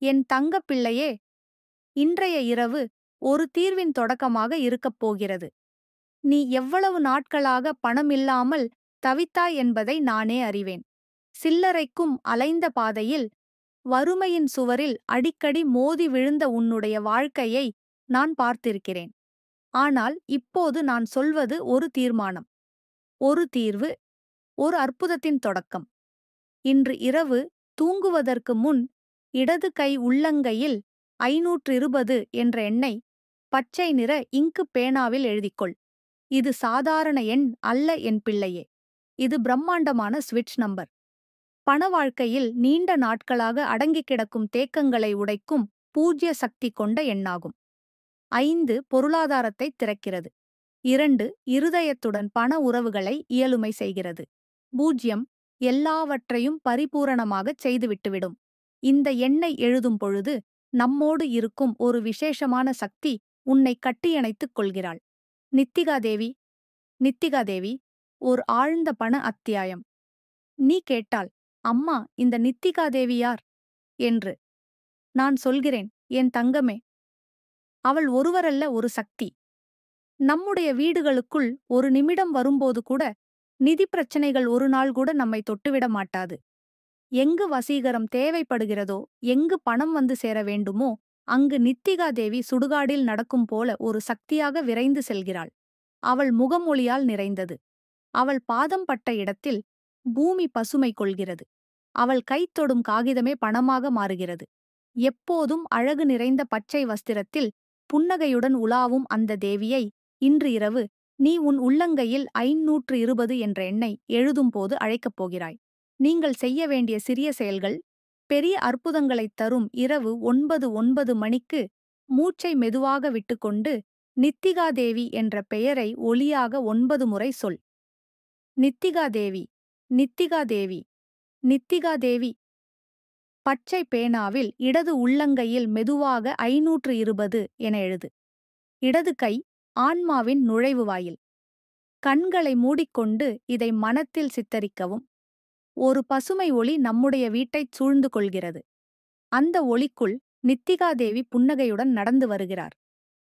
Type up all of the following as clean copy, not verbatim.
என் தங்கப் பிள்ளையே, இன்றைய இரவு ஒரு தீர்வின் தொடக்கமாக இருக்கப் போகிறது. நீ எவ்வளவு நாட்களாக பணமில்லாமல் தவித்தாய் என்பதை நானே அறிவேன். சில்லறைக்கும் அலைந்த பாதையில், வறுமையின் சுவரில் அடிக்கடி மோதி விழுந்த உன்னுடைய வாழ்க்கையை நான் பார்த்திருக்கிறேன். ஆனால் இப்போது நான் சொல்வது ஒரு தீர்மானம், ஒரு தீர்வு, ஒரு அற்புதத்தின் தொடக்கம். இன்று இரவு தூங்குவதற்கு முன் இடது கை உள்ளங்கையில் 520 என்ற எண்ணை பச்சை நிற இங்கு பேனாவில் எழுதிக்கொள். இது சாதாரண எண் அல்ல என் பிள்ளையே. இது பிரம்மாண்டமான ஸ்விட்ச் நம்பர். பண வாழ்க்கையில் நீண்ட நாட்களாக அடங்கிக் கிடக்கும் தேக்கங்களை உடைக்கும் பூஜ்ய சக்தி கொண்ட எண்ணாகும். 5 பொருளாதாரத்தை திறக்கிறது. 2 இருதயத்துடன் பண உறவுகளை இயலுமை செய்கிறது. 0 எல்லாவற்றையும் பரிபூரணமாகச் செய்துவிட்டுவிடும். இந்த எண்ணை எழுதும் பொழுது நம்மோடு இருக்கும் ஒரு விசேஷமான சக்தி உன்னை கட்டியணைத்துக் கொள்கிறாள். நித்திகாதேவி, நித்திகாதேவி, ஓர் ஆழ்ந்த பண அத்தியாயம். நீ கேட்டாள், அம்மா, இந்த நித்திகாதேவி யார் என்று. நான் சொல்கிறேன், என் தங்கமே, அவள் ஒருவரல்ல, ஒரு சக்தி. நம்முடைய வீடுகளுக்குள் ஒரு நிமிடம் வரும்போது கூட நிதி பிரச்சனைகள் ஒரு நாள் கூட நம்மை தொட்டுவிட மாட்டாது. எங்கு வசீகரம் தேவைப்படுகிறதோ, எங்கு பணம் வந்து சேர வேண்டுமோ, அங்கு நித்திகாதேவி சுடுகாடில் நடக்கும் போல ஒரு சக்தியாக விரைந்து செல்கிறாள். அவள் முகமொழியால் நிறைந்தது. அவள் பாதம் பட்ட இடத்தில் பூமி பசுமை கொள்கிறது. அவள் கை தொடும் காகிதமே பணமாக மாறுகிறது. எப்போதும் அழகு நிறைந்த பச்சை வஸ்திரத்தில் புன்னகையுடன் உலாவும் அந்த தேவியை இன்று இரவு நீ உன் உள்ளங்கையில் 520 என்ற எண்ணை எழுதும்போது அழைக்கப் போகிறாய். நீங்கள் செய்ய வேண்டிய சிறிய செயல்கள் பெரிய அற்புதங்களைத் தரும். இரவு 9:09 மணிக்கு மூச்சை மெதுவாக விட்டுக்கொண்டு நித்திகாதேவி என்ற பெயரை ஒலியாக 9 முறை சொல். நித்திகாதேவி, நித்திகாதேவி, நித்திகாதேவி. பச்சை பேனாவில் இடது உள்ளங்கையில் மெதுவாக 520 என எழுது. இடது கை ஆன்மாவின் நுழைவுவாயில். கண்களை மூடிக்கொண்டு இதை மனத்தில் சித்தரிக்கவும். ஒரு பசுமை ஒளி நம்முடைய வீட்டைச் சூழ்ந்து கொள்கிறது. அந்த ஒளிக்குள் நித்திகாதேவி புன்னகையுடன் நடந்து வருகிறார்.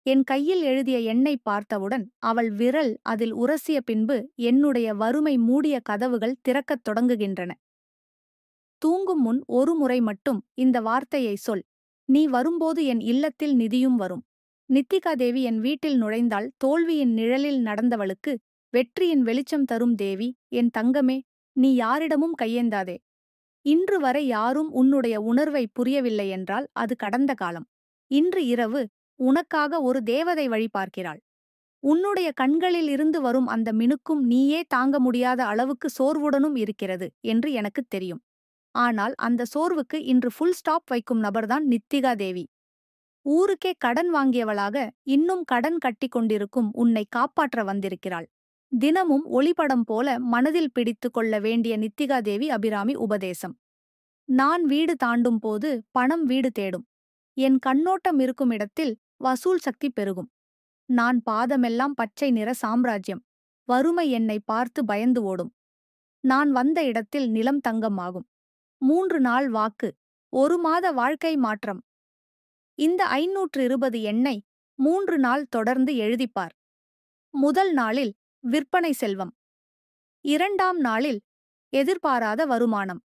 என் கையில் எழுதிய எண்ணை பார்த்தவுடன் அவள் விரல் அதில் உரசிய பின்பு என்னுடைய வறுமை மூடிய கதவுகள் திறக்கத் தொடங்குகின்றன. தூங்கும் முன் ஒரு முறை மட்டும் இந்த வார்த்தையை சொல். நீ வரும்போது என் இல்லத்தில் நிதியும் வரும். நித்திகாதேவி என் வீட்டில் நுழைந்தால் தோல்வியின் நிழலில் நடந்தவளுக்கு வெற்றியின் வெளிச்சம் தரும் தேவி. என் தங்கமே, நீ யாரிடமும் கையேந்தாதே. இன்று வரை யாரும் உன்னுடைய உணர்வை புரியவில்லை என்றால் அது கடந்த காலம். இன்று இரவு உனக்காக ஒரு தேவதை வழி பார்க்கிறாள். உன்னுடைய கண்களில் இருந்து வரும் அந்த மினுக்கும் நீயே தாங்க முடியாத அளவுக்கு சோர்வுடனும் இருக்கிறது என்று எனக்குத் தெரியும். ஆனால் அந்த சோர்வுக்கு இன்று ஃபுல் ஸ்டாப் வைக்கும் நபர்தான் நித்திகாதேவி. ஊருக்கே கடன் வாங்கியவளாக இன்னும் கடன் கட்டி கொண்டிருக்கும் உன்னை காப்பாற்ற வந்திருக்கிறாள். தினமும் ஒளிபடம் போல மனதில் பிடித்து கொள்ள வேண்டிய நித்திகாதேவி அபிராமி உபதேசம். நான் வீடு தாண்டும் போது பணம் வீடு தேடும். என் கண்ணோட்டம் இருக்கும் இடத்தில் வசூல் சக்தி பெருகும். நான் பாதமெல்லாம் பச்சை நிற சாம்ராஜ்யம். வறுமை என்னை பார்த்து பயந்து ஓடும். நான் வந்த இடத்தில் நிலம் தங்கமாகும். 3 நாள் வாக்கு, 1 மாத வாழ்க்கை மாற்றம். இந்த 520 எண்ணை 3 நாள் தொடர்ந்து எழுதிப்பார். முதல் நாளில் விற்பனை செல்வம். 2ஆம் நாளில் எதிர்பாராத வருமானம்.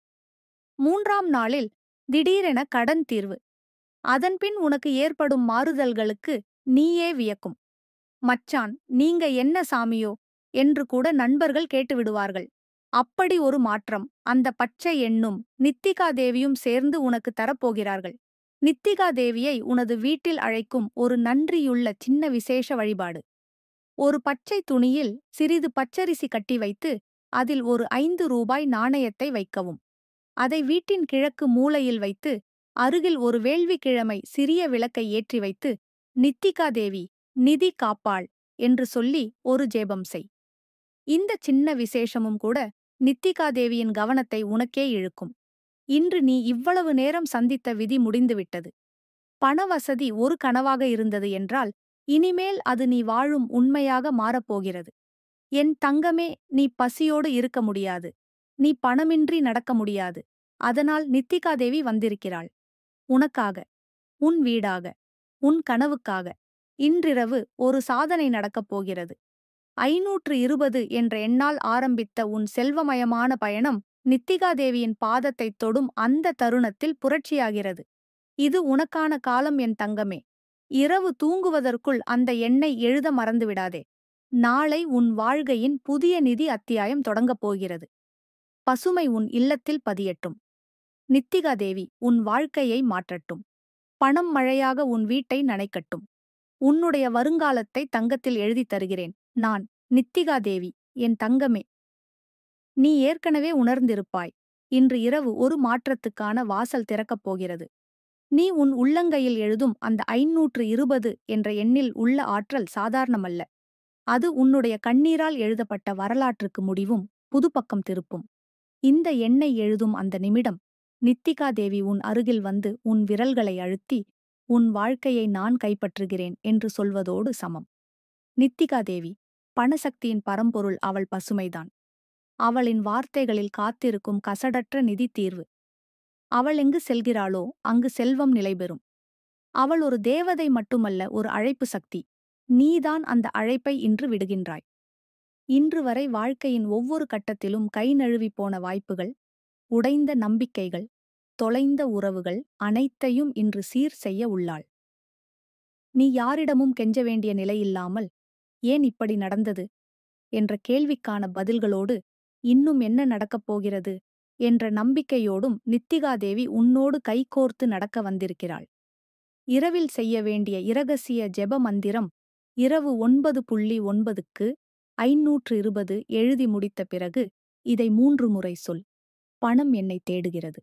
3ஆம் நாளில் திடீரென கடன் தீர்வு. அதன்பின் உனக்கு ஏற்படும் மாறுதல்களுக்கு நீயே வியக்கும். மச்சான், நீங்க என்ன சாமியோ என்று கூட நண்பர்கள் கேட்டுவிடுவார்கள். அப்படி ஒரு மாற்றம் அந்த பச்சை எண்ணும் நித்திகாதேவியும் சேர்ந்து உனக்கு தரப்போகிறார்கள். நித்திகாதேவியை உனது வீட்டில் அழைக்கும் ஒரு நன்றியுள்ள சின்ன விசேஷ வழிபாடு. ஒரு பச்சை துணியில் சிறிது பச்சரிசி கட்டி வைத்து அதில் ஒரு 5 ரூபாய் நாணயத்தை வைக்கவும். அதை வீட்டின் கிழக்கு மூலையில் வைத்து அருகில் ஒரு வேள்விக்கிழமை சிறிய விளக்கை ஏற்றி வைத்து நித்திகாதேவி நிதி காப்பாள் என்று சொல்லி ஒரு ஜெபம் செய். இந்த சின்ன விசேஷமும் கூட நித்திகாதேவியின் கவனத்தை உனக்கே இழுக்கும். இன்று நீ இவ்வளவு நேரம் சந்தித்த விதி முடிந்துவிட்டது. பணவசதி ஒரு கனவாக இருந்தது என்றால் இனிமேல் அது நீ வாழும் உண்மையாக மாறப்போகிறது. என் தங்கமே, நீ பசியோடு இருக்க முடியாது. நீ பணமின்றி நடக்க முடியாது. அதனால் நித்திகாதேவி வந்திருக்கிறாள். உனக்காக, உன் வீடாக, உன் கனவுக்காக இன்றிரவு ஒரு சாதனை நடக்கப் போகிறது. 520 என்ற எண்ணால் ஆரம்பித்த உன் செல்வமயமான பயணம் நித்திகா தேவியின் பாதத்தைத் தொடும் அந்த தருணத்தில் புரட்சியாகிறது. இது உனக்கான காலம் என் தங்கமே. இரவு தூங்குவதற்குள் அந்த எண்ணை எழுத மறந்துவிடாதே. நாளை உன் வாழ்க்கையின் புதிய நிதி அத்தியாயம் தொடங்கப் போகிறது. பசுமை உன் இல்லத்தில் பதியட்டும். நித்திகா தேவி உன் வாழ்க்கையை மாற்றட்டும். பணம் மழையாக உன் வீட்டை நனைக்கட்டும். உன்னுடைய வருங்காலத்தை தங்கத்தில் எழுதித் தருகிறேன். நான் நித்திகா தேவி, என் தங்கமே. நீ ஏற்கனவே உணர்ந்திருப்பாய். இன்று இரவு ஒரு மாற்றத்துக்கான வாசல் திறக்கப் போகிறது. நீ உன் உள்ளங்கையில் எழுதும் அந்த 520 என்ற எண்ணில் உள்ள ஆற்றல் சாதாரணமல்ல. அது உன்னுடைய கண்ணீரால் எழுதப்பட்ட வரலாற்றுக்கு முடிவும் புதுப்பக்கம் திருப்பும். இந்த எண்ணை எழுதும் அந்த நிமிடம் நித்திகா தேவி உன் அருகில் வந்து உன் விரல்களை அழுத்தி, உன் வாழ்க்கையை நான் கைப்பற்றுகிறேன் என்று சொல்வதோடு சமம். நித்திகா தேவி, பணசக்தியின் பரம்பொருள் அவள் பசுமைதான். அவளின் வார்த்தைகளில் காத்திருக்கும் கசடற்ற நிதி தீர்வு. அவள் எங்கு செல்கிறாளோ அங்கு செல்வம் நிலைபெறும். அவள் ஒரு தேவதை மட்டுமல்ல, ஒரு அழைப்பு சக்தி. நீதான் அந்த அழைப்பை இன்று விடுகின்றாய். இன்று வரை வாழ்க்கையின் ஒவ்வொரு கட்டத்திலும் கை நழுவிப் போன வாய்ப்புகள், உடைந்த நம்பிக்கைகள், தொலைந்த உறவுகள் அனைத்தையும் இன்று சீர் செய்ய உள்ளாள். நீ யாரிடமும் கெஞ்ச வேண்டிய நிலையில்லாமல், ஏன் இப்படி நடந்தது என்ற கேள்விக்கான பதில்களோடு, இன்னும் என்ன நடக்கப் போகிறது என்ற நம்பிக்கையோடும் நித்திகாதேவி உன்னோடு கைகோர்த்து நடக்க வந்திருக்கிறாள். இரவில் செய்ய வேண்டிய இரகசிய ஜெப மந்திரம் இரவு 9:09க்கு 520 எழுதி முடித்த பிறகு இதை 3 முறை சொல். பணம் என்னை தேடுகிறது.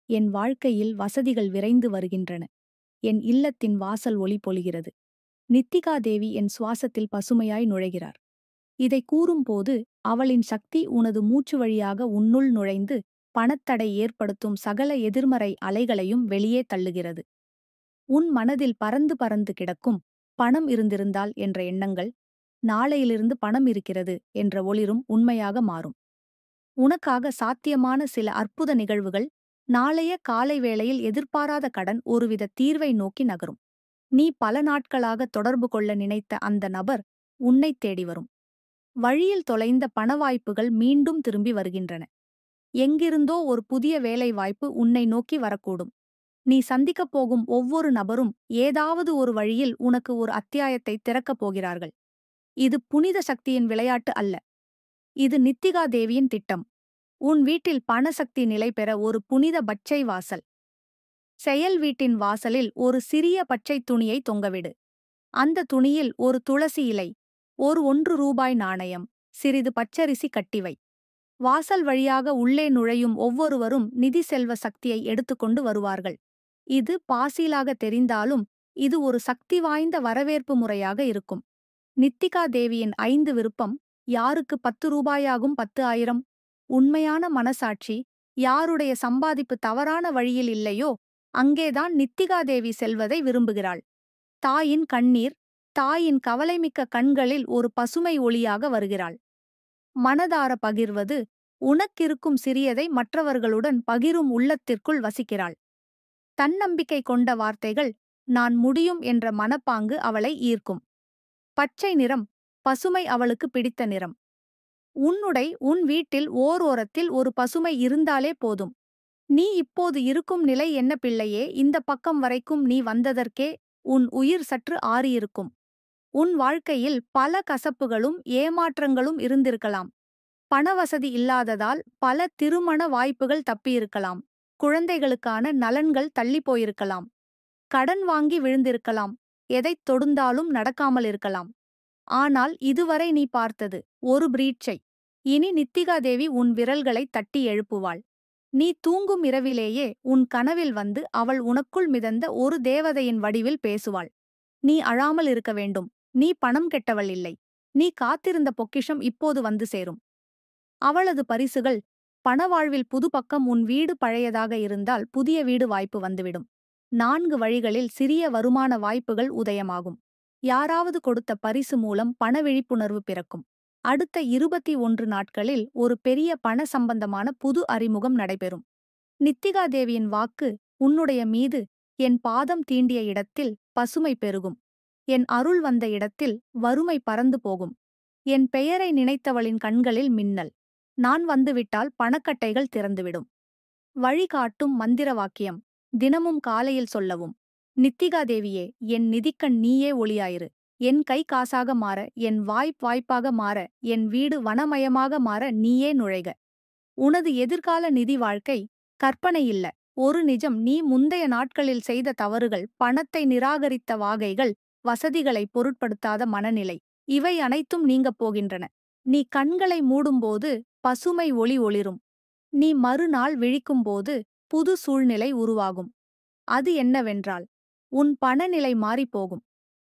என் வாழ்க்கையில் வசதிகள் விரைந்து வருகின்றன. என் இல்லத்தின் வாசல் ஒளி பொழிகிறது. நித்திகாதேவி என் சுவாசத்தில் பசுமையாய் நுழைகிறார். இதை கூறும்போது அவளின் சக்தி உனது மூச்சு வழியாக உன்னுள் நுழைந்து பணத்தடை ஏற்படுத்தும் சகல எதிர்மறை அலைகளையும் வெளியே தள்ளுகிறது. உன் மனதில் பறந்து பறந்து கிடக்கும் பணம் இருந்திருந்தால் என்ற எண்ணங்கள் நாளையிலிருந்து பணம் இருக்கிறது என்ற ஒளிரும் உண்மையாக மாறும். உனக்காக சாத்தியமான சில அற்புத நிகழ்வுகள். நாளைய காலை வேளையில் எதிர்பாராத கடன் ஒருவித தீர்வை நோக்கி நகரும். நீ பல நாட்களாக தொடர்பு கொள்ள நினைத்த அந்த நபர் உன்னைத் தேடி வரும். வழியில் தொலைந்த பணவாய்ப்புகள் மீண்டும் திரும்பி வருகின்றன. எங்கிருந்தோ ஒரு புதிய வேலை வாய்ப்பு உன்னை நோக்கி வரக்கூடும். நீ சந்திக்கப் போகும் ஒவ்வொரு நபரும் ஏதாவது ஒரு வழியில் உனக்கு ஒரு அத்தியாயத்தை திறக்கப் போகிறார்கள். இது புனித சக்தியின் விளையாட்டு அல்ல. இது நித்திகா தேவியின் திட்டம். உன் வீட்டில் பணசக்தி நிலை பெற ஒரு புனித பச்சை வாசல். செயல் வீட்டின் வாசலில் ஒரு சிறிய பச்சை துணியை தொங்கவிடு. அந்த துணியில் ஒரு துளசி இலை, ஒரு 1 ரூபாய் நாணயம், சிறிது பச்சரிசி கட்டிவை. வாசல் வழியாக உள்ளே நுழையும் ஒவ்வொருவரும் நிதி செல்வ சக்தியை எடுத்துக்கொண்டு வருவார்கள். இது பாசிலாக தெரிந்தாலும் இது ஒரு சக்தி வாய்ந்த வரவேற்பு முறையாக இருக்கும். நித்திகா தேவியின் 5 விருப்பம். யாருக்கு 10 ரூபாயாகும் 10,000? உண்மையான மனசாட்சி யாருடைய சம்பாதிப்பு தவறான வழியில் இல்லையோ அங்கேதான் நித்திகாதேவி செல்வதை விரும்புகிறாள். தாயின் கண்ணீர், தாயின் கவலைமிக்க கண்களில் ஒரு பசுமை ஒளியாக வருகிறாள். மனதார பகிர்வது, உனக்கிருக்கும் சிறியதை மற்றவர்களுடன் பகிரும் உள்ளத்திற்குள் வசிக்கிறாள். தன்னம்பிக்கை கொண்ட வார்த்தைகள், நான் முடியும் என்ற மனப்பாங்கு அவளை ஈர்க்கும். பச்சை நிறம், பசுமை அவளுக்கு பிடித்த நிறம். உன் வீட்டில் ஓரோரத்தில் ஒரு பசுமை இருந்தாலே போதும். நீ இப்போது இருக்கும் நிலை என்ன பிள்ளையே? இந்த பக்கம் வரைக்கும் நீ வந்ததற்கே உன் உயிர் சற்று ஆறியிருக்கும். உன் வாழ்க்கையில் பல கசப்புகளும் ஏமாற்றங்களும் இருந்திருக்கலாம். பணவசதி இல்லாததால் பல திருமண வாய்ப்புகள் தப்பியிருக்கலாம். குழந்தைகளுக்கான நலன்கள் தள்ளி போயிருக்கலாம். கடன் வாங்கி விழுந்திருக்கலாம். எதைத் தொடுந்தாலும் நடக்காமல் இருக்கலாம். ஆனால் இதுவரை நீ பார்த்தது ஒரு பிரீட்சை. இனி நித்திகாதேவி உன் விரல்களை தட்டி எழுப்புவாள். நீ தூங்கும் இரவிலேயே உன் கனவில் வந்து அவள் உனக்குள் மிதந்த ஒரு தேவதையின் வடிவில் பேசுவாள். நீ அழாமல் இருக்க வேண்டும். நீ பணம் கெட்டவள் இல்லை. நீ காத்திருந்த பொக்கிஷம் இப்போது வந்து சேரும். அவளது பரிசுகள். பணவாழ்வில் புது பக்கம். உன் வீடு பழையதாக இருந்தால் புதிய வீடு வாய்ப்பு வந்துவிடும். 4 வழிகளில் சிறிய வருமான வாய்ப்புகள் உதயமாகும். யாராவது கொடுத்த பரிசு மூலம் பண விழிப்புணர்வு பிறக்கும். அடுத்த 21 நாட்களில் ஒரு பெரிய பண சம்பந்தமான புது அறிமுகம் நடைபெறும். நித்திகாதேவியின் வாக்கு உன்னுடைய மீது என் பாதம் தீண்டிய இடத்தில் பசுமை பெருகும். என் அருள் வந்த இடத்தில் வறுமை பறந்து போகும். என் பெயரை நினைத்தவளின் கண்களில் மின்னல். நான் வந்துவிட்டால் பணக்கட்டைகள் திறந்துவிடும். வழிகாட்டும் மந்திர வாக்கியம். தினமும் காலையில் சொல்லவும். நித்திகா தேவியே, என் நிதிக்கண் நீயே ஒளியாயிரு. என் கை காசாக மாற, என் வாய்ப்பாக மாற, என் வீடு வனமயமாக மாற நீயே நுழைக. உனது எதிர்கால நிதி வாழ்க்கை கற்பனையில்ல, ஒரு நிஜம். நீ முந்தைய நாட்களில் செய்த தவறுகள், பணத்தை நிராகரித்த வாகைகள், வசதிகளை பொருட்படுத்தாத மனநிலை, இவை அனைத்தும் நீங்கப் போகின்றன. நீ கண்களை மூடும்போது பசுமை ஒளி ஒளிரும். நீ மறுநாள் விழிக்கும்போது புது சூழ்நிலை உருவாகும். அது என்னவென்றால், உன் பணநிலை மாறிப்போகும்.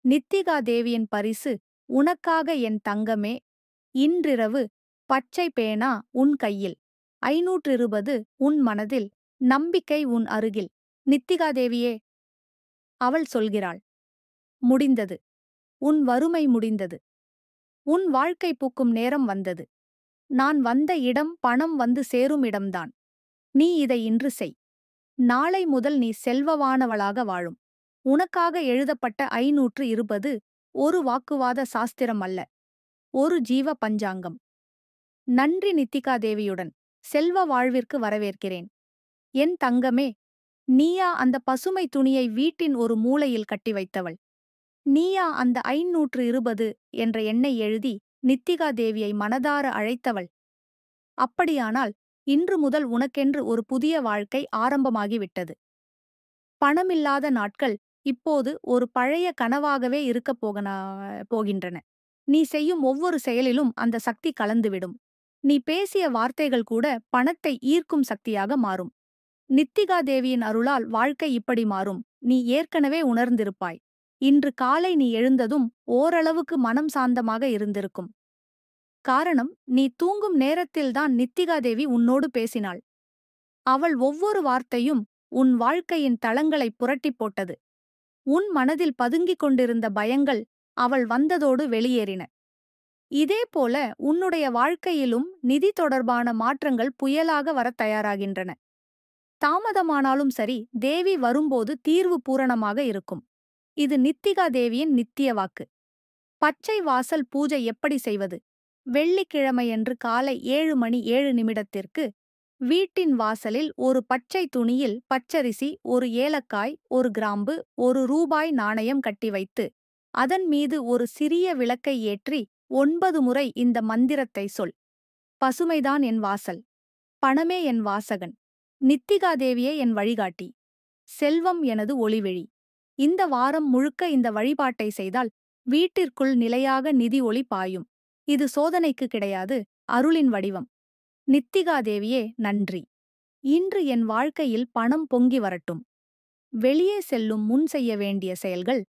நித்திகா தேவியின் பரிசு உனக்காக என் தங்கமே. இன்றிரவு பச்சை பேனா உன் கையில், 520 உன் மனதில், நம்பிக்கை உன் அருகில். நித்திகா தேவியே, அவள் சொல்கிறாள். முடிந்தது. உன் வறுமை முடிந்தது. உன் வாழ்க்கை பூக்கும் நேரம் வந்தது. நான் வந்த இடம் பணம் வந்து சேரும் இடம்தான். நீ இதை இன்று செய். நாளை முதல் நீ செல்வவானவளாக வாழும். உனக்காக எழுதப்பட்ட 520 ஒரு வாக்குவாத சாஸ்திரம் அல்ல, ஒரு ஜீவ பஞ்சாங்கம். நன்றி நித்திகா தேவியுடன் செல்வ வாழ்விற்கு வரவேற்கிறேன். என் தங்கமே, நீயா அந்த பசுமை துணியை வீட்டின் ஒரு மூலையில் கட்டி வைத்தவள்? நீயா அந்த 520 என்ற எண்ணை எழுதி நித்திகா தேவியை மனதார அழைத்தவள்? அப்படியானால் இன்று முதல் உனக்கென்று ஒரு புதிய வாழ்க்கை ஆரம்பமாகிவிட்டது. பணமில்லாத நாட்கள் இப்போது ஒரு பழைய கனவாகவே இருக்கப் போகின்றன. நீ செய்யும் ஒவ்வொரு செயலிலும் அந்த சக்தி கலந்துவிடும். நீ பேசிய வார்த்தைகள் கூட பணத்தை ஈர்க்கும் சக்தியாக மாறும். நித்திகா தேவியின் அருளால் வாழ்க்கை இப்படி மாறும். நீ ஏற்கனவே உணர்ந்திருப்பாய். இன்று காலை நீ எழுந்ததும் ஓரளவுக்கு மனம் சாந்தமாக இருந்திருக்கும். காரணம், நீ தூங்கும் நேரத்தில்தான் நித்திகா தேவி உன்னோடு பேசினாள். அவள் ஒவ்வொரு வார்த்தையும் உன் வாழ்க்கையின் தளங்களை புரட்டிப் போட்டது. உன் மனதில் பதுங்கிக் கொண்டிருந்த பயங்கள் அவள் வந்ததோடு வெளியேறின. இதேபோல உன்னுடைய வாழ்க்கையிலும் நிதி தொடர்பான மாற்றங்கள் புயலாக வரத் தயாராகின்றன. தாமதமானாலும் சரி, தேவி வரும்போது தீர்வு பூரணமாக இருக்கும். இது நித்திகா தேவியின் நித்திய வாக்கு. பச்சை வாசல் பூஜை எப்படி செய்வது? வெள்ளிக்கிழமையன்று காலை 7:07 வீட்டின் வாசலில் ஒரு பச்சை துணியில் பச்சரிசி, ஒரு ஏலக்காய், ஒரு கிராம்பு, ₹1 நாணயம் கட்டி வைத்து, அதன் மீது ஒரு சிறிய விளக்கை ஏற்றி 9 முறை இந்த மந்திரத்தை சொல். பசுமைதான் என் வாசல். பணமே என் வாசகன். நித்திகா தேவியே என் வழிகாட்டி. செல்வம் எனது ஒளிவெளி. இந்த வாரம் முழுக்க இந்த வழிபாட்டை செய்தால் வீட்டிற்குள் நிலையாக நிதி ஒளி பாயும். இது சோதனைக்கு கிடையாது, அருளின் வடிவம். நித்திகா தேவியே நன்றி. இன்று என் வாழ்க்கையில் பணம் பொங்கி வரட்டும். வெளியே செல்லும் முன் செய்ய வேண்டிய செயல்கள்: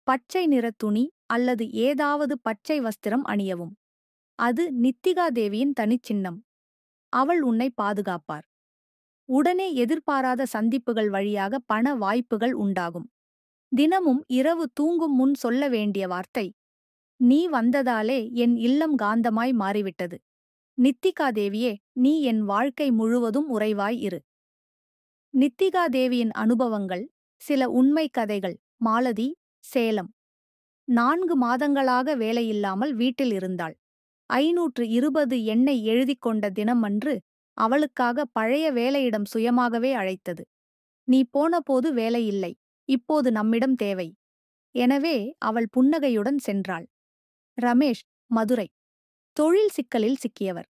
பச்சை நிற துணி அல்லது ஏதாவது பச்சை வஸ்திரம் அணியவும். அது நித்திகா தேவியின் தனிச்சின்னம். அவள் உன்னை பாதுகாப்பார். உடனே எதிர்பாராத சந்திப்புகள் வழியாக பண வாய்ப்புகள் உண்டாகும். தினமும் இரவு தூங்கும் முன் சொல்ல வேண்டிய வார்த்தை: நீ வந்ததாலே என் இல்லம் காந்தமாய் மாறிவிட்டது. நித்திகா தேவியே, நீ என் வாழ்க்கை முழுவதும் உறைவாய் இரு. நித்திகா தேவியின் அனுபவங்கள். சில உண்மை கதைகள். மாலதி, சேலம். 4 மாதங்களாக வேலையில்லாமல் வீட்டில் இருந்தாள். 520 எண்ணை எழுதிக் கொண்ட தினமன்று அவளுக்காக பழைய வேலையிடம் சுயமாகவே அழைத்தது. நீ போனபோது வேலையில்லை, இப்போது நம்மிடம் தேவை. எனவே அவள் புன்னகையுடன் சென்றாள். ரமேஷ், மதுரை. தொழில் சிக்கலில் சிக்கியவர்.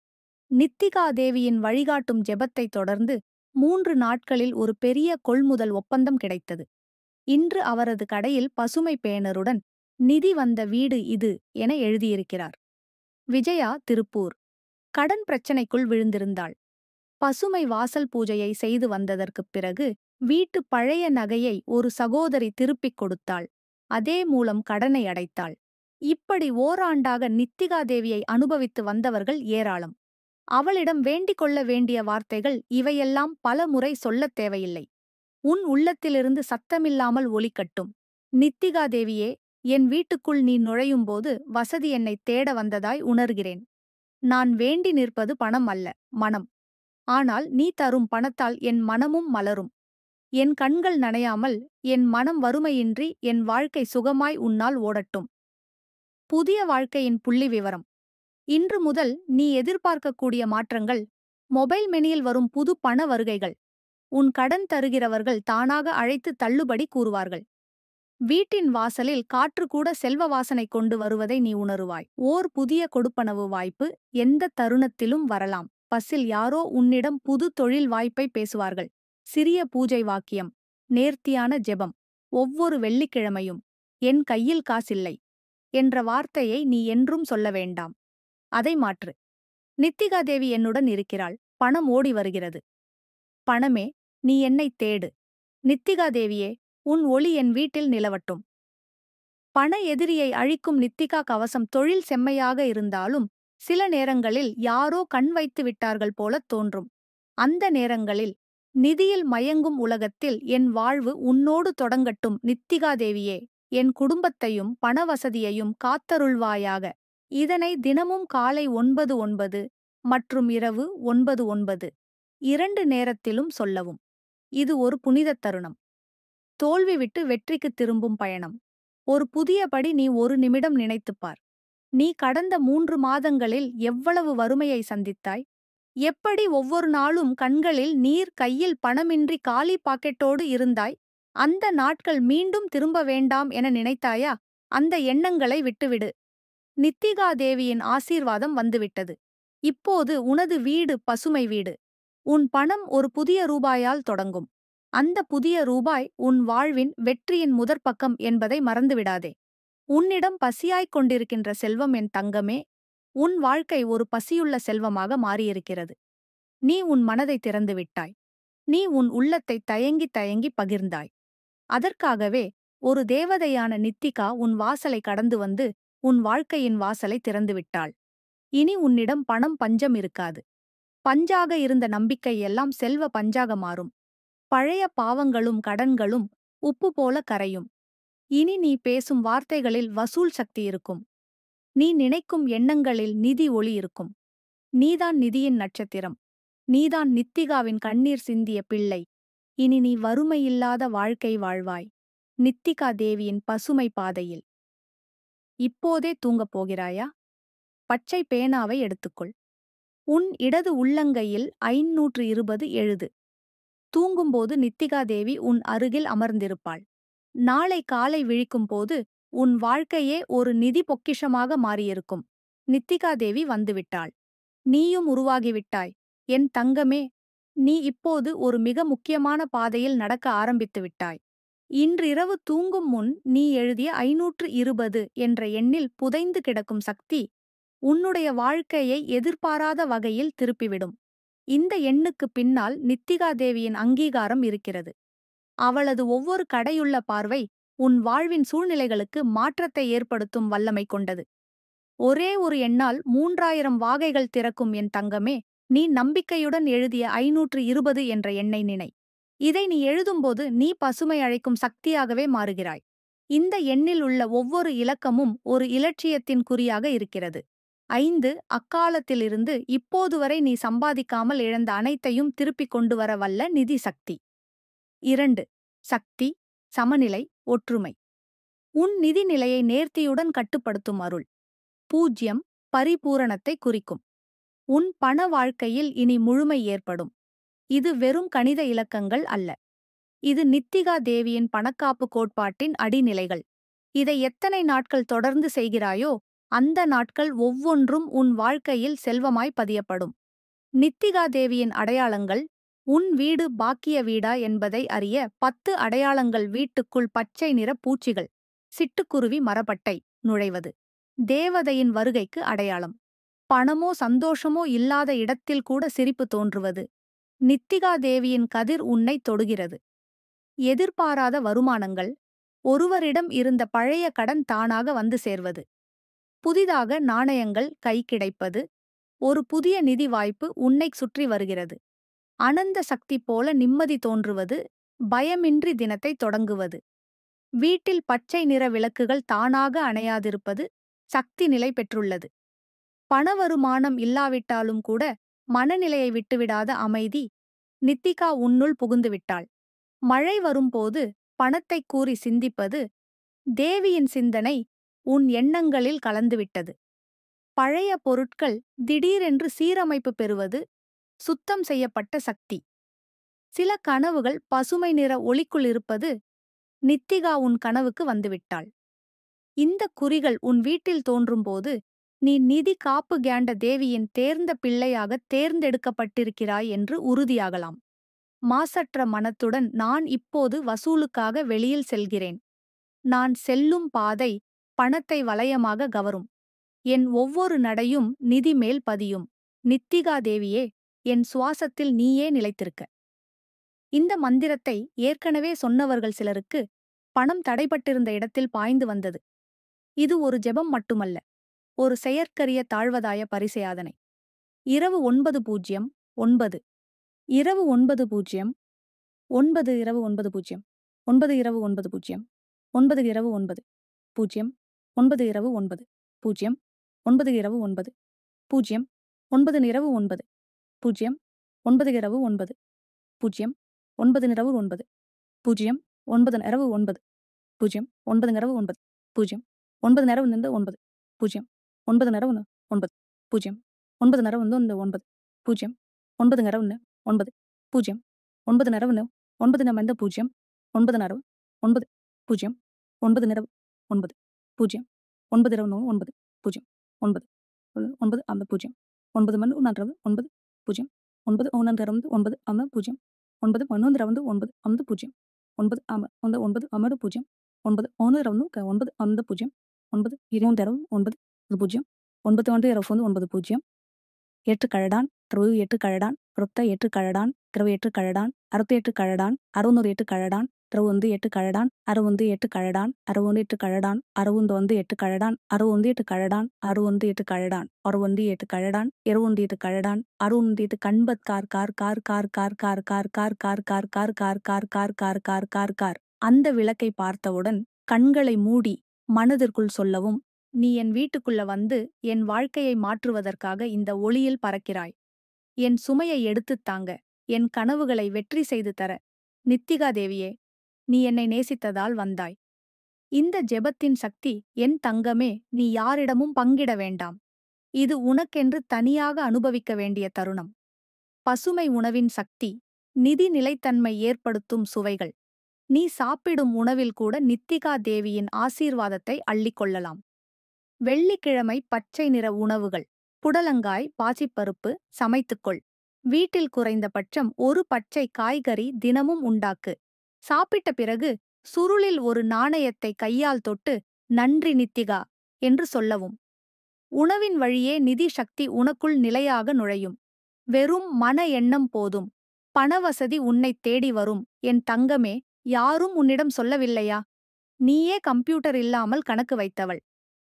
நித்திகா தேவியின் வழிகாட்டும் ஜெபத்தைத் தொடர்ந்து 3 நாட்களில் ஒரு பெரிய கொள்முதல் ஒப்பந்தம் கிடைத்தது. இன்று அவரது கடையில் பசுமை பேனருடன் நிதி வந்த வீடு இது என எழுதியிருக்கிறார். விஜயா, திருப்பூர். கடன் பிரச்சனைக்குள் விழுந்திருந்தாள். பசுமை வாசல் பூஜையை செய்து வந்ததற்குப் பிறகு வீட்டு பழைய நகையை ஒரு சகோதரி திருப்பிக் கொடுத்தாள். அதே மூலம் கடனை அடைத்தாள். இப்படி ஓராண்டாக நித்திகா தேவியை அனுபவித்து வந்தவர்கள் ஏராளம். அவளிடம் வேண்டிக் கொள்ள வேண்டிய வார்த்தைகள் இவையெல்லாம் பல முறை சொல்லத் தேவையில்லை. உன் உள்ளத்திலிருந்து சத்தமில்லாமல் ஒலிக்கட்டும். நித்திகா தேவியே, என் வீட்டுக்குள் நீ நுழையும்போது வசதி என்னை தேட வந்ததாய் உணர்கிறேன். நான் வேண்டி நிற்பது பணம் அல்ல, மனம். ஆனால் நீ தரும் பணத்தால் என் மனமும் மலரும். என் கண்கள் நனையாமல், என் மனம் வறுமையின்றி, என் வாழ்க்கை சுகமாய் உன்னால் ஓடட்டும். புதிய வாழ்க்கையின் புள்ளி விவரம். இன்று முதல் நீ எதிர்பார்க்கக்கூடிய மாற்றங்கள்: மொபைல் மெனியில் வரும் புது பண வருகைகள். உன் கடன் தருகிறவர்கள் தானாக அழைத்து தள்ளுபடி கூறுவார்கள். வீட்டின் வாசலில் காற்று கூட செல்வ வாசனை கொண்டு வருவதை நீ உணருவாய். ஓர் புதிய கொடுப்பனவு வாய்ப்பு எந்த தருணத்திலும் வரலாம். பஸ்ஸில் யாரோ உன்னிடம் புது தொழில் வாய்ப்பை பேசுவார்கள். சிறிய பூஜை வாக்கியம், நேர்த்தியான ஜெபம். ஒவ்வொரு வெள்ளிக்கிழமையும் என் கையில் காசில்லை என்ற வார்த்தையை நீ என்றும் சொல்ல வேண்டாம். அதை மாற்று. நித்திகா தேவி என்னுடன் இருக்கிறாள். பணம் ஓடி வருகிறது. பணமே, நீ என்னைத் தேடு. நித்திகா தேவியே, உன் ஒளி என் வீட்டில் நிலவட்டும். பண எதிரியை அழிக்கும் நித்திகா கவசம். தொழில் செம்மையாக இருந்தாலும் சில நேரங்களில் யாரோ கண் வைத்து விட்டார்கள் போலத் தோன்றும். அந்த நேரங்களில் நிதியில் மயங்கும் உலகத்தில் என் வாழ்வு உன்னோடு தொடங்கட்டும். நித்திகா தேவியே, என் குடும்பத்தையும் பணவசதியையும் காத்தருள்வாயாக. இதனை தினமும் காலை 9:09 மற்றும் இரவு 9:09 2 நேரத்திலும் சொல்லவும். இது ஒரு புனிதத் தருணம். தோல்வி விட்டு வெற்றிக்குத் திரும்பும் பயணம். ஒரு புதிய படி. நீ ஒரு நிமிடம் நினைத்துப்பார். நீ கடந்த 3 மாதங்களில் எவ்வளவு வறுமையை சந்தித்தாய்? எப்படி ஒவ்வொரு நாளும் கண்களில் நீர், கையில் பணமின்றி காலி பாக்கெட்டோடு இருந்தாய்? அந்த நாட்கள் மீண்டும் திரும்ப வேண்டாம் என நினைத்தாயா? அந்த எண்ணங்களை விட்டுவிடு. நித்திகா தேவியின் ஆசீர்வாதம் வந்துவிட்டது. இப்போது உனது வீடு பசுமை வீடு. உன் பணம் ஒரு புதிய ரூபாயால் தொடங்கும். அந்த புதிய ரூபாய் உன் வாழ்வின் வெற்றியின் முதற்பக்கம் என்பதை மறந்துவிடாதே. உன்னிடம் பசியாய்க் கொண்டிருக்கின்ற செல்வம் என் தங்கமே, உன் வாழ்க்கை ஒரு பசியுள்ள செல்வமாக மாறியிருக்கிறது. நீ உன் மனதை திறந்து விட்டாய். நீ உன் உள்ளத்தை தயங்கி தயங்கி பகிர்ந்தாய். அதற்காகவே ஒரு தேவதையான நித்திகா உன் வாசலை கடந்து வந்து உன் வாழ்க்கையின் வாசலை திறந்துவிட்டாள். இனி உன்னிடம் பணம் பஞ்சம் இருக்காது. பஞ்சாக இருந்த நம்பிக்கை எல்லாம் செல்வ பஞ்சாக மாறும். பழைய பாவங்களும் கடன்களும் உப்பு போல கரையும். இனி நீ பேசும் வார்த்தைகளில் வசூல் சக்தி இருக்கும். நீ நினைக்கும் எண்ணங்களில் நிதி ஒளி இருக்கும். நீதான் நிதியின் நட்சத்திரம். நீதான் நித்திகாவின் கண்ணீர் சிந்திய பிள்ளை. இனி நீ வறுமையில்லாத வாழ்க்கை வாழ்வாய். நித்திகா தேவியின் பசுமை பாதையில். இப்போதே தூங்கப் போகிறாயா? பச்சை பேனாவை எடுத்துக்கொள். உன் இடது உள்ளங்கையில் 520 எழுது. தூங்கும்போது நித்திகா தேவி உன் அருகில் அமர்ந்திருப்பாள். நாளை காலை விழிக்கும்போது உன் வாழ்க்கையே ஒரு நிதி பொக்கிஷமாக மாறியிருக்கும். நித்திகா தேவி வந்துவிட்டாள். நீயும் உருவாகிவிட்டாய். என் தங்கமே, நீ இப்போது ஒரு மிக முக்கியமான பாதையில் நடக்க ஆரம்பித்து விட்டாய். இன்றிரவு தூங்கும் முன் நீ எழுதிய 520 என்ற எண்ணில் புதைந்து கிடக்கும் சக்தி உன்னுடைய வாழ்க்கையை எதிர்பாராத வகையில் திருப்பிவிடும். இந்த எண்ணுக்குப் பின்னால் நித்திகா தேவியின் அங்கீகாரம் இருக்கிறது. அவளது ஒவ்வொரு கடையுள்ள பார்வை உன் வாழ்வின் சூழ்நிலைகளுக்கு மாற்றத்தை ஏற்படுத்தும் வல்லமை கொண்டது. ஒரே ஒரு எண்ணால் 3000 வாகைகள் திறக்கும் என் தங்கமே. நீ நம்பிக்கையுடன் எழுதிய 520 என்ற எண்ணை நினை. இதை நீ எழுதும்போது நீ பசுமை அழைக்கும் சக்தியாகவே மாறுகிறாய். இந்த எண்ணில் உள்ள ஒவ்வொரு இலக்கமும் ஒரு இலட்சியத்தின் குறியாக இருக்கிறது. 5 அக்காலத்திலிருந்து இப்போது வரை நீ சம்பாதிக்காமல் இழந்த அனைத்தையும் திருப்பிக் கொண்டு வர வல்ல நிதி சக்தி. 2 சக்தி, சமநிலை, ஒற்றுமை. உன் நிதி நிலையை நேர்த்தியுடன் கட்டுப்படுத்தும் அருள். 0 பரிபூரணத்தை குறிக்கும். உன் பண வாழ்க்கையில் இனி முழுமை ஏற்படும். இது வெறும் கணித இலக்கங்கள் அல்ல. இது நித்திகா தேவியின் பணக்காப்பு கோட்பாட்டின் அடிநிலைகள். இதை எத்தனை நாட்கள் தொடர்ந்து செய்கிறாயோ அந்த நாட்கள் ஒவ்வொன்றும் உன் வாழ்க்கையில் செல்வமாய் பதியப்படும். நித்திகா தேவியின் அடையாளங்கள். உன் வீடு பாக்கிய வீடா என்பதை அறிய 10 அடையாளங்கள். வீட்டுக்குள் பச்சை நிற பூச்சிகள், சிட்டுக்குருவி மரப்பட்டை நுழைவது தேவதையின் வருகைக்கு அடையாளம். பணமோ சந்தோஷமோ இல்லாத இடத்தில் கூட சிரிப்பு தோன்றுவது நித்திகா தேவியின் கதிர் உன்னை தொடுகிறது. எதிர்பாராத வருமானங்கள். ஒருவரிடம் இருந்த பழைய கடன் தானாக வந்து சேர்வது. புதிதாக நாணயங்கள் கை கிடைப்பது. ஒரு புதிய நிதி வாய்ப்பு உன்னை சுற்றி வருகிறது. அனந்த சக்தி போல நிம்மதி தோன்றுவது. பயமின்றி தினத்தை தொடங்குவது. வீட்டில் பச்சை நிற விளக்குகள் தானாக அணையாதிருப்பது. சக்தி நிலை பெற்றுள்ளது. பண வருமானம் இல்லாவிட்டாலும் கூட மனநிலையை விட்டுவிடாத அமைதி. நித்திகா உன்னுள் புகுந்துவிட்டாள். மழை வரும்போது பணத்தைக் கூறி சிந்திப்பது தேவியின் சிந்தனை உன் எண்ணங்களில் கலந்துவிட்டது. பழைய பொருட்கள் திடீரென்று சீரமைப்பு பெறுவது சுத்தம் செய்யப்பட்ட சக்தி. சில கனவுகள் பசுமை நிற ஒளிக்குள் இருப்பது நித்திகா உன் கனவுக்கு வந்துவிட்டாள். இந்த குறிகள் உன் வீட்டில் தோன்றும்போது நீ நிதி காப்பு கேண்ட தேவியின் தேர்ந்த பிள்ளையாக தேர்ந்தெடுக்கப்பட்டிருக்கிறாய் என்று உறுதியாகலாம். மாசற்ற மனத்துடன் நான் இப்போது வசூலுக்காக வெளியில் செல்கிறேன். நான் செல்லும் பாதை பணத்தை வளையமாக கவரும். என் ஒவ்வொரு நடையும் நிதி மேல் பதியும். நித்திகா தேவியே, என் சுவாசத்தில் நீயே நிலைத்திருக்க. இந்த மந்திரத்தை ஏற்கனவே சொன்னவர்கள் சிலருக்கு பணம் தடைபட்டிருந்த இடத்தில் பாய்ந்து வந்தது. இது ஒரு ஜெபம் மட்டுமல்ல, ஒரு செயற்கரிய தாழ்வதாய பரிசையாதனை. இரவு 9:09 இரவு 9:09 9 இரவு 9:09 9 இரவு 9:09 9 இரவு 9 0 9 இரவு 9 0 9 இரவு 9 0 9 இரவு 9 0 9 இரவு 9 0 9 இரவு 9 0 9 இரவு 9 0 9 இரவு 9 0 9 இரவு 9 0 9 இரவு 9 0 9 இரவு 9 0 9 இரவு 9 0 9 இரவு 9 9 9 இரவு 9 9 இரவு 9 0 9 இரவு 9 0 9 இரவு 9 0 9 9 அந்த 0 9 மணி 1 இரவு 9 0 9 1 இரவு 9 அந்த 0 9 11 இரவு 9 அந்த 0 9 அந்த 9 அமடு 0 9 1 இரவு 9 அந்த 0 9 20 இரவு 9 0 9 1 இரவு 9 0 8 கழடான் 8 கழடான் ரொத்த 8 கழடான் 8 கழடான் 68 கழடான் 68 கழடான் 8 கழடான் 8 கழடான் 8 கழடான் 8 கழடான் 8 கழடான் 8 கழடான் 8 கழடான் 8 கழடான் 8 Ganpat car car car car car car car car car car car car car car car car car car. அந்த விளக்கை பார்த்தவுடன் கண்களை மூடி மனதிற்குள் சொல்லவும், நீ என் வீட்டுக்குள்ள வந்து என் வாழ்க்கையை மாற்றுவதற்காக இந்த ஒளியில் பறக்கிறாய். என் சுமையை எடுத்துத் தாங்க, என் கனவுகளை வெற்றி செய்து தர. நித்திகா தேவியே, நீ என்னை நேசித்ததால் வந்தாய். இந்த ஜெபத்தின் சக்தி என் தங்கமே, நீ யாரிடமும் பங்கிட வேண்டாம். இது உனக்கென்று தனியாக அனுபவிக்க வேண்டிய தருணம். பசுமை உணவின் சக்தி, நிதி நிலைத்தன்மை ஏற்படுத்தும் சுவைகள். நீ சாப்பிடும் உணவில் கூட நித்திகா தேவியின் ஆசீர்வாதத்தை அள்ளிக்கொள்ளலாம். வெள்ளிக்கிழமை பச்சை நிற உணவுகள், புடலங்காய், பாசிப்பருப்பு சமைத்துக்கொள். வீட்டில் குறைந்தபட்சம் ஒரு பச்சை காய்கறி தினமும் உண்டாக்கு. சாப்பிட்ட பிறகு சுருளில் ஒரு நாணயத்தை கையால் தொட்டு நன்றி நித்திகா என்று சொல்லவும். உணவின் வழியே நிதி சக்தி உனக்குள் நிலையாக நுழையும். வெறும் மன எண்ணம் போதும். பணவசதி உன்னைத் தேடி வரும். என் தங்கமே, யாரும் உன்னிடம் சொல்லவில்லையா? நீயே கம்ப்யூட்டர் இல்லாமல் கணக்கு வைத்தவள்,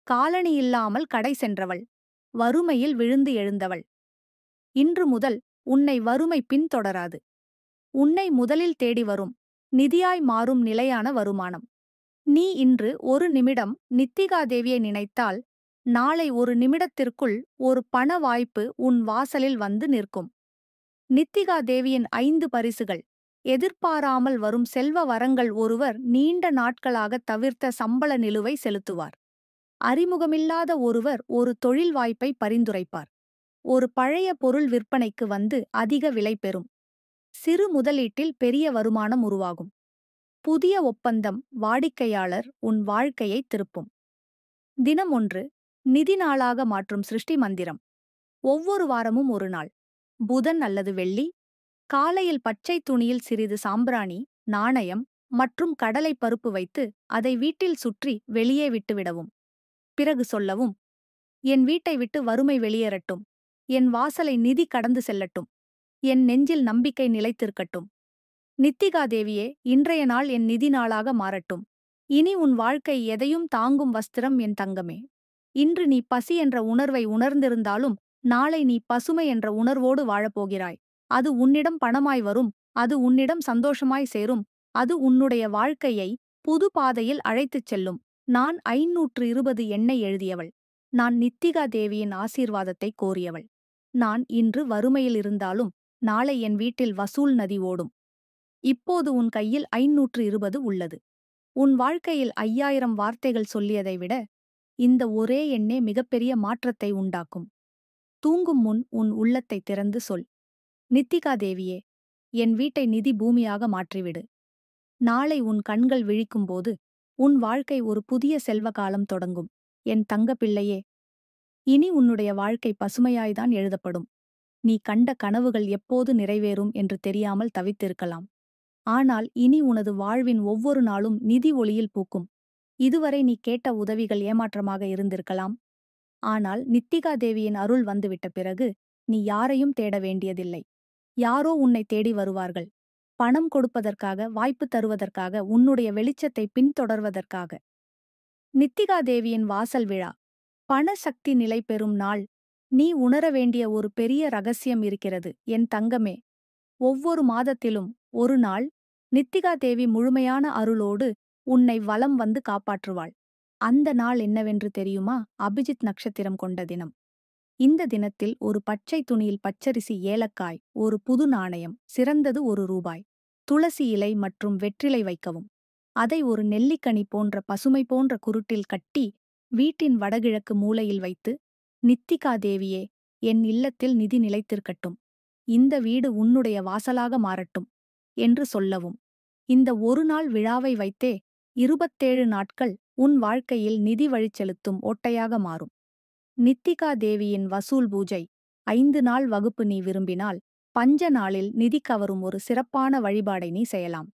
காலணி இல்லாமல் கடை சென்றவள், வறுமையில் விழுந்து எழுந்தவள். இன்று முதல் உன்னை வறுமை பின்தொடராது. உன்னை முதலில் தேடி வரும் நிதியாய் மாறும் நிலையான வருமானம். நீ இன்று ஒரு நிமிடம் நித்திகா தேவியை நினைத்தால் நாளை ஒரு நிமிடத்திற்குள் ஒரு பண வாய்ப்பு உன் வாசலில் வந்து நிற்கும். நித்திகா தேவியின் 5 பரிசுகள். எதிர்பாராமல் வரும் செல்வ வரங்கள். ஒருவர் நீண்ட நாட்களாக தவிர்த்த சம்பள நிலுவை செலுத்துவார். அறிமுகமில்லாத ஒருவர் ஒரு தொழில் வாய்ப்பை பரிந்துரைப்பார். ஒரு பழைய பொருள் விற்பனைக்கு வந்து அதிக விலை பெறும். சிறு முதலீட்டில் பெரிய வருமானம் உருவாகும். புதிய ஒப்பந்தம். வாடிக்கையாளர் உன் வாழ்க்கையை திருப்பும். தினம் 1 நிதி நாளாக மாற்றும் சிருஷ்டி மந்திரம். ஒவ்வொரு வாரமும் ஒரு நாள், புதன் அல்லது வெள்ளி, காலையில் பச்சை துணியில் சிறிது சாம்பிராணி, நாணயம் மற்றும் கடலை பருப்பு வைத்து அதை வீட்டில் சுற்றி வெளியே விட்டுவிடவும். பிறகு சொல்லவும், என் வீட்டை விட்டு வறுமை வெளியேறட்டும், என் வாசலை நிதி கடந்து செல்லட்டும், என் நெஞ்சில் நம்பிக்கை நிலைத்திருக்கட்டும். நித்திகா தேவியே, இன்றைய நாள் என் நிதி நாளாக மாறட்டும். இனி உன் வாழ்க்கை எதையும் தாங்கும் வஸ்திரம் என் தங்கமே. இன்று நீ பசி என்ற உணர்வை உணர்ந்திருந்தாலும் நாளை நீ பசுமை என்ற உணர்வோடு வாழப்போகிறாய். அது உன்னிடம் பணமாய் வரும். அது உன்னிடம் சந்தோஷமாய் சேரும். அது உன்னுடைய வாழ்க்கையை புது பாதையில் அழைத்துச் செல்லும். நான் 520 எண்ணை எழுதியவள். நான் நித்திகா தேவியின் ஆசீர்வாதத்தை கோரியவள். நான் இன்று வறுமையில் இருந்தாலும் நாளை என் வீட்டில் வசூல் நதி ஓடும். இப்போது உன் கையில் 520 உள்ளது. உன் வாழ்க்கையில் 5000 வார்த்தைகள் சொல்லியதை விட இந்த ஒரே எண்ணே மிகப்பெரிய மாற்றத்தை உண்டாக்கும். தூங்கும் முன் உன் உள்ளத்தை திறந்து சொல். நித்திகா தேவியே, என் வீட்டை நிதி பூமியாக மாற்றிவிடு. நாளை உன் கண்கள் விழிக்கும்போது உன் வாழ்க்கை ஒரு புதிய செல்வ காலம் தொடங்கும். என் தங்க பிள்ளையே, இனி உன்னுடைய வாழ்க்கை பசுமையாய்தான் எழுதப்படும். நீ கண்ட கனவுகள் எப்போது நிறைவேறும் என்று தெரியாமல் தவித்திருக்கலாம். ஆனால் இனி உனது வாழ்வின் ஒவ்வொரு நாளும் நிதி ஒளியில் பூக்கும். இதுவரை நீ கேட்ட உதவிகள் ஏமாற்றமாக இருந்திருக்கலாம். ஆனால் நித்திகா தேவியின் அருள் வந்துவிட்ட பிறகு நீ யாரையும் தேட வேண்டியதில்லை. யாரோ உன்னை தேடி வருவார்கள். பணம் கொடுப்பதற்காக, வாய்ப்பு தருவதற்காக, உன்னுடைய வெளிச்சத்தை பின்தொடர்வதற்காக. நித்திகா தேவியின் வாசல் விழா. பண சக்தி நிலை பெறும் நாள். நீ உணர வேண்டிய ஒரு பெரிய ரகசியம் இருக்கிறது என் தங்கமே. ஒவ்வொரு மாதத்திலும் ஒரு நாள் நித்திகா தேவி முழுமையான அருளோடு உன்னை வலம் வந்து காப்பாற்றுவாள். அந்த நாள் என்னவென்று தெரியுமா? அபிஜித் நட்சத்திரம் கொண்ட தினம். இந்த தினத்தில் ஒரு பச்சை துணியில் பச்சரிசி, ஏலக்காய், ஒரு புது நாணயம், சிறந்தது ₹1, துளசி இலை மற்றும் வெற்றிலை வைக்கவும். அதை ஒரு நெல்லிக்கனி போன்ற பசுமை போன்ற குருட்டில் கட்டி வீட்டின் வடகிழக்கு மூலையில் வைத்து, நித்திகா தேவியே, என் இல்லத்தில் நிதி நிலைத்திருக்கட்டும், இந்த வீடு உன்னுடைய வாசலாக மாறட்டும் என்று சொல்லவும். இந்த ஒரு நாள் விழாவை வைத்தே 27 நாட்கள் உன் வாழ்க்கையில் நிதி வழிச்செலுத்தும் ஓட்டையாக மாறும். நித்திகா தேவியின் வசூல் பூஜை 5 நாள் வகுப்பு நீ விரும்பினால் பஞ்ச நாளில் நிதி கவரும் ஒரு சிறப்பான வழிபாடை நீ செய்யலாம்.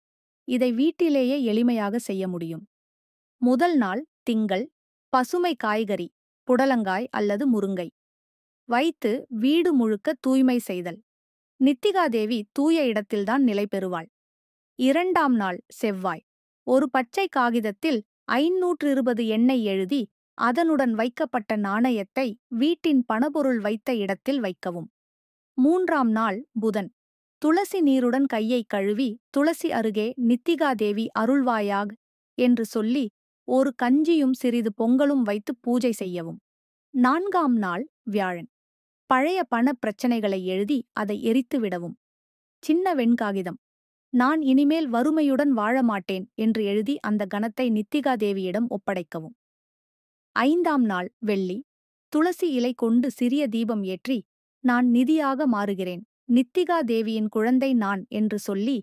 இதை வீட்டிலேயே எளிமையாக செய்ய முடியும். முதல் நாள் திங்கள். பசுமை காய்கறி, புடலங்காய் அல்லது முருங்கை வைத்து வீடு முழுக்க தூய்மை செய்தல். நித்திகா தேவி தூய இடத்தில்தான் நிலை பெறுவாள். இரண்டாம் நாள் செவ்வாய். ஒரு பச்சை காகிதத்தில் 520 எண்ணை எழுதி அதனுடன் வைக்கப்பட்ட நாணயத்தை வீட்டின் பணப்பொருள் வைத்த இடத்தில் வைக்கவும். மூன்றாம் நாள் புதன். துளசி நீருடன் கையை கழுவி துளசி அருகே நித்திகா தேவி அருள்வாயாக என்று சொல்லி ஒரு கஞ்சியும் சிறிது பொங்கலும் வைத்து பூஜை செய்யவும். நான்காம் நாள் வியாழன். பழைய பண பிரச்சனைகளை எழுதி அதை எரித்து விடவும். சின்ன வெண்காகிதம். நான் இனிமேல் வறுமையுடன் வாழ மாட்டேன் என்று எழுதி அந்த கணத்தை நித்திகா தேவியிடம் ஒப்படைக்கவும். ஐந்தாம் நாள் வெள்ளி. துளசி இலை கொண்டு சிறிய தீபம் ஏற்றி நான் நிதியாக மாறுகிறேன், நித்திகா தேவியின் குழந்தை நான் என்று சொல்லி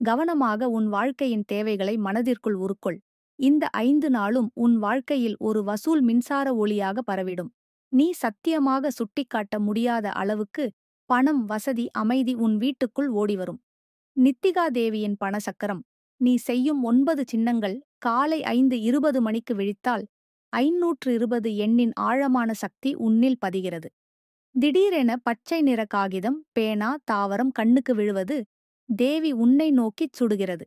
கவனமாக உன் வாழ்க்கையின் தேவைகளை மனதிற்குள் உருக்கொள். இந்த 5 நாளும் உன் வாழ்க்கையில் ஒரு வசூல் மின்சார ஒளியாக பரவிடும். நீ சத்தியமாக சுட்டிக்காட்ட முடியாத அளவுக்கு பணம், வசதி, அமைதி உன் வீட்டுக்குள் ஓடிவரும். நித்திகா தேவியின் பணசக்கரம். நீ செய்யும் 9 சின்னங்கள் காலை 5:20 மணிக்கு விழித்தால் 520 எண்ணின் ஆழமான சக்தி உன்னில் பதிகிறது. திடீரென பச்சை நிற காகிதம், பேனா, தாவரம் கண்ணுக்கு விழுவது தேவி உன்னை நோக்கிச் சுடுகிறது.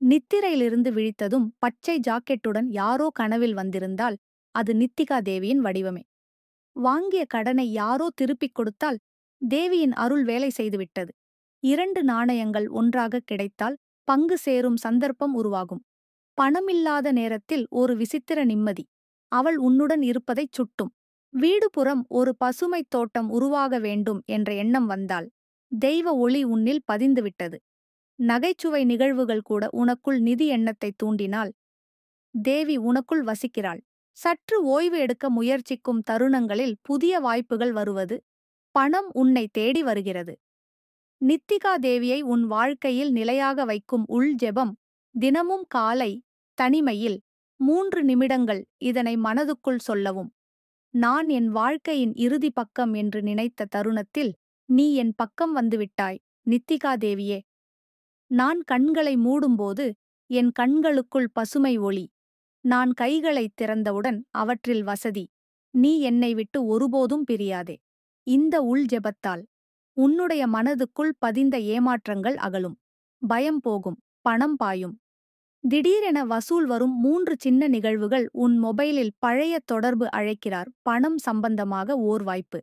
நித்திரையிலிருந்து விழித்ததும் பச்சை ஜாக்கெட்டுடன் யாரோ கனவில் வந்திருந்தால் அது நித்திகா தேவியின் வடிவமே. வாங்கிய கடனை யாரோ திருப்பிக் கொடுத்தால் தேவியின் அருள் வேலை செய்துவிட்டது. 2 நாணயங்கள் ஒன்றாக கிடைத்தால் பங்கு சேரும் சந்தர்ப்பம் உருவாகும். பணமில்லாத நேரத்தில் ஒரு விசித்திர நிம்மதி. அவள் உன்னுடன் இருப்பதைச் சுட்டும். வீடுபுறம் ஒரு பசுமைத் தோட்டம் உருவாக வேண்டும் என்ற எண்ணம் வந்தால் தெய்வ ஒளி உன்னில் பதிந்துவிட்டது. நகைச்சுவை நிகழ்வுகள் கூட உனக்குள் நிதி எண்ணத்தை தூண்டினால் தேவி உனக்குள் வசிக்கிறாள். சற்று ஓய்வு எடுக்க முயற்சிக்கும் தருணங்களில் புதிய வாய்ப்புகள் வருவது, பணம் உன்னை தேடி வருகிறது. நித்திகா தேவியை உன் வாழ்க்கையில் நிலையாக வைக்கும் உள் ஜெபம். தினமும் காலை தனிமையில் 3 நிமிடங்கள் இதனை மனதுக்குள் சொல்லவும். நான் என் வாழ்க்கையின் இறுதி பக்கம் என்று நினைத்த தருணத்தில் நீ என் பக்கம் வந்துவிட்டாய், நித்திகா தேவியே. நான் கண்களை மூடும்போது என் கண்களுக்குள் பசுமை ஒளி. நான் கைகளைத் திறந்தவுடன் அவற்றில் வசதி. நீ என்னை விட்டு ஒருபோதும் பிரியாதே. இந்த உள் ஜெபத்தால் உன்னுடைய மனதுக்குள் பதிந்த ஏமாற்றங்கள் அகலும். பயம் போகும், பணம் பாயும். திடீரென வசூல் வரும் 3 சின்ன நிகழ்வுகள். உன் மொபைலில் பழைய தொடர்பு அழைக்கிறார். பணம் சம்பந்தமாக ஓர் வாய்ப்பு.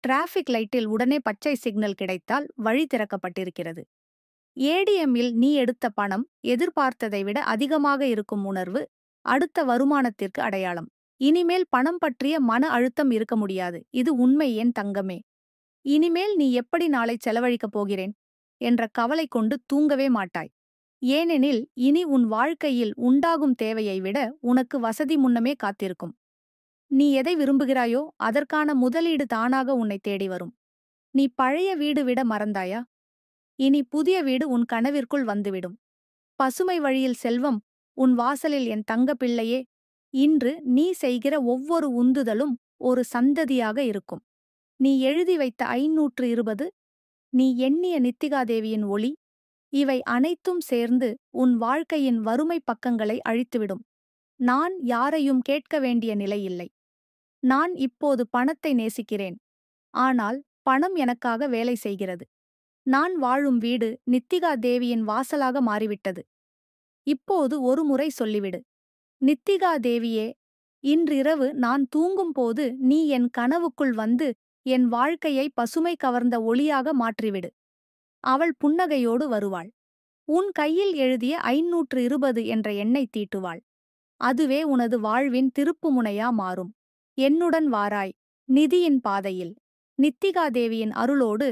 டிராஃபிக் லைட்டில் உடனே பச்சை சிக்னல் கிடைத்தால் வழி திறக்கப்பட்டிருக்கிறது. ஏடிஎம்மில் நீ எடுத்த பணம் எதிர்பார்த்ததை விட அதிகமாக இருக்கும் உணர்வு அடுத்த வருமானத்திற்கு அடையாளம். இனிமேல் பணம் பற்றிய மன அழுத்தம் இருக்க முடியாது. இது உண்மை என் தங்கமே. இனிமேல் நீ எப்படி நாளை செலவழிக்கப் போகிறேன்? என்ற கவலை கொண்டு தூங்கவே மாட்டாய். ஏனெனில் இனி உன் வாழ்க்கையில் உண்டாகும் தேவையை விட உனக்கு வசதி முன்னமே காத்திருக்கும். நீ எதை விரும்புகிறாயோ அதற்கான முதலீடு தானாக உன்னை தேடி வரும். நீ பழைய வீடு விட மறந்தாயா? இனி புதிய வீடு உன் கனவிற்குள் வந்துவிடும். பசுமை வழியில் செல்வம் உன் வாசலில் என் தங்க பிள்ளையே. இன்று நீ செய்கிற ஒவ்வொரு உந்துதலும் ஒரு சந்ததியாக இருக்கும். நீ எழுதி வைத்த 520, நீ எண்ணிய நித்திகாதேவியின் ஒளி, இவை அனைத்தும் சேர்ந்து உன் வாழ்க்கையின் வறுமை பக்கங்களை அழித்துவிடும். நான் யாரையும் கேட்க வேண்டிய நிலையில்லை. நான் இப்போது பணத்தை நேசிக்கிறேன். ஆனால் பணம் எனக்காக வேலை செய்கிறது. நான் வாழும் வீடு நித்திகா தேவியின் வாசலாக மாறிவிட்டது. இப்போது ஒரு முறை சொல்லிவிடு. நித்திகா தேவியே, இன்றிரவு நான் தூங்கும்போது நீ என் கனவுக்குள் வந்து என் வாழ்க்கையை பசுமை கவர்ந்த ஒளியாக மாற்றிவிடு. அவள் புன்னகையோடு வருவாள். உன் கையில் எழுதிய 520 என்ற எண்ணை தீட்டுவாள். அதுவே உனது வாழ்வின் திருப்புமுனையா மாறும். என்னுடன் வாராய், நிதியின் பாதையில். நித்திகா தேவியின் அருளோடு